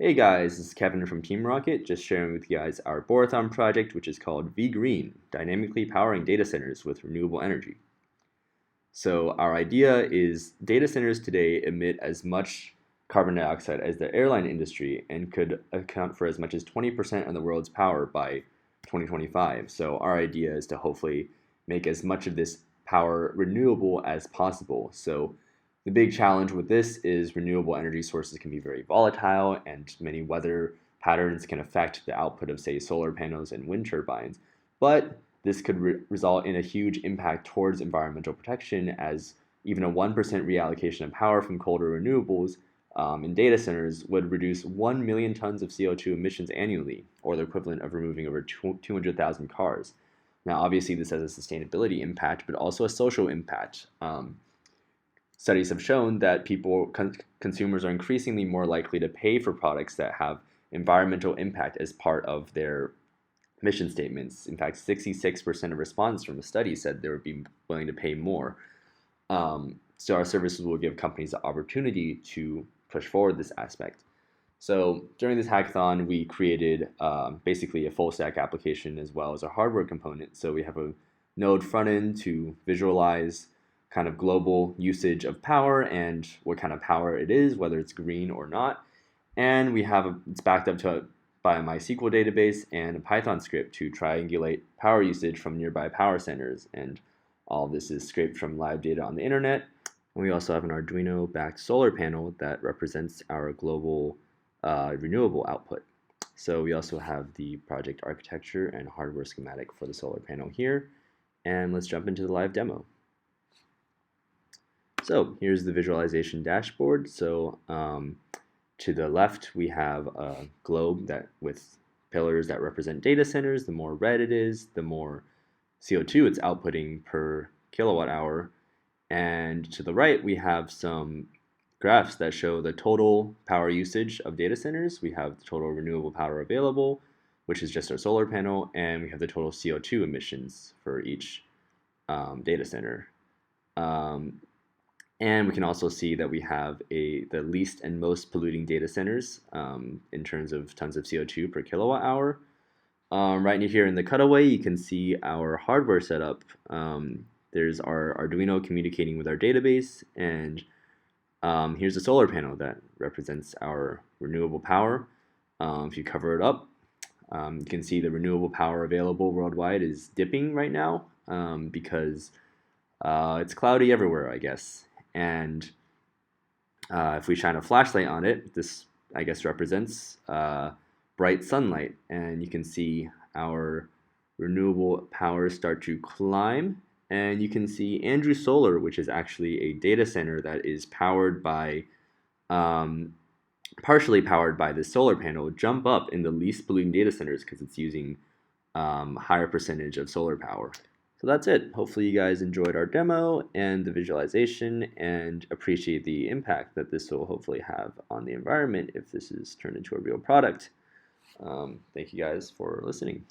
Hey guys, this is Kevin from Team Rocket, just sharing with you guys our Borathon project, which is called VGreen, dynamically powering data centers with renewable energy. So our idea is data centers today emit as much carbon dioxide as the airline industry and could account for as much as 20% of the world's power by 2025. So our idea is to hopefully make as much of this power renewable as possible. So the big challenge with this is renewable energy sources can be very volatile and many weather patterns can affect the output of, say, solar panels and wind turbines. But this could result in a huge impact towards environmental protection, as even a 1% reallocation of power from coal to renewables in data centers would reduce 1 million tons of CO2 emissions annually, or the equivalent of removing over 200,000 cars. Now, obviously, this has a sustainability impact, but also a social impact. Studies have shown that consumers are increasingly more likely to pay for products that have environmental impact as part of their mission statements. In fact, 66% of respondents from the study said they would be willing to pay more. So our services will give companies the opportunity to push forward this aspect. So during this hackathon, we created basically a full stack application as well as a hardware component. So we have a Node front end to visualize kind of global usage of power and what kind of power it is, whether it's green or not. And we have it's backed up by a MySQL database and a Python script to triangulate power usage from nearby power centers. And all of this is scraped from live data on the internet. And we also have an Arduino-backed solar panel that represents our global renewable output. So we also have the project architecture and hardware schematic for the solar panel here. And let's jump into the live demo. So here's the visualization dashboard. So to the left, we have a globe with pillars that represent data centers. The more red it is, the more CO2 it's outputting per kilowatt hour. And to the right, we have some graphs that show the total power usage of data centers. We have the total renewable power available, which is just our solar panel, and we have the total CO2 emissions for each data center. And we can also see that we have the least and most polluting data centers in terms of tons of CO2 per kilowatt hour. Right here in the cutaway, you can see our hardware setup. There's our Arduino communicating with our database, and here's a solar panel that represents our renewable power. If you cover it up, you can see the renewable power available worldwide is dipping right now because it's cloudy everywhere, I guess. And if we shine a flashlight on it, this, I guess, represents bright sunlight. And you can see our renewable powers start to climb. And you can see Andrew Solar, which is actually a data center that is powered by, partially powered by this solar panel, jump up in the least polluting data centers because it's using higher percentage of solar power. So that's it. Hopefully you guys enjoyed our demo and the visualization and appreciate the impact that this will hopefully have on the environment if this is turned into a real product. Thank you guys for listening.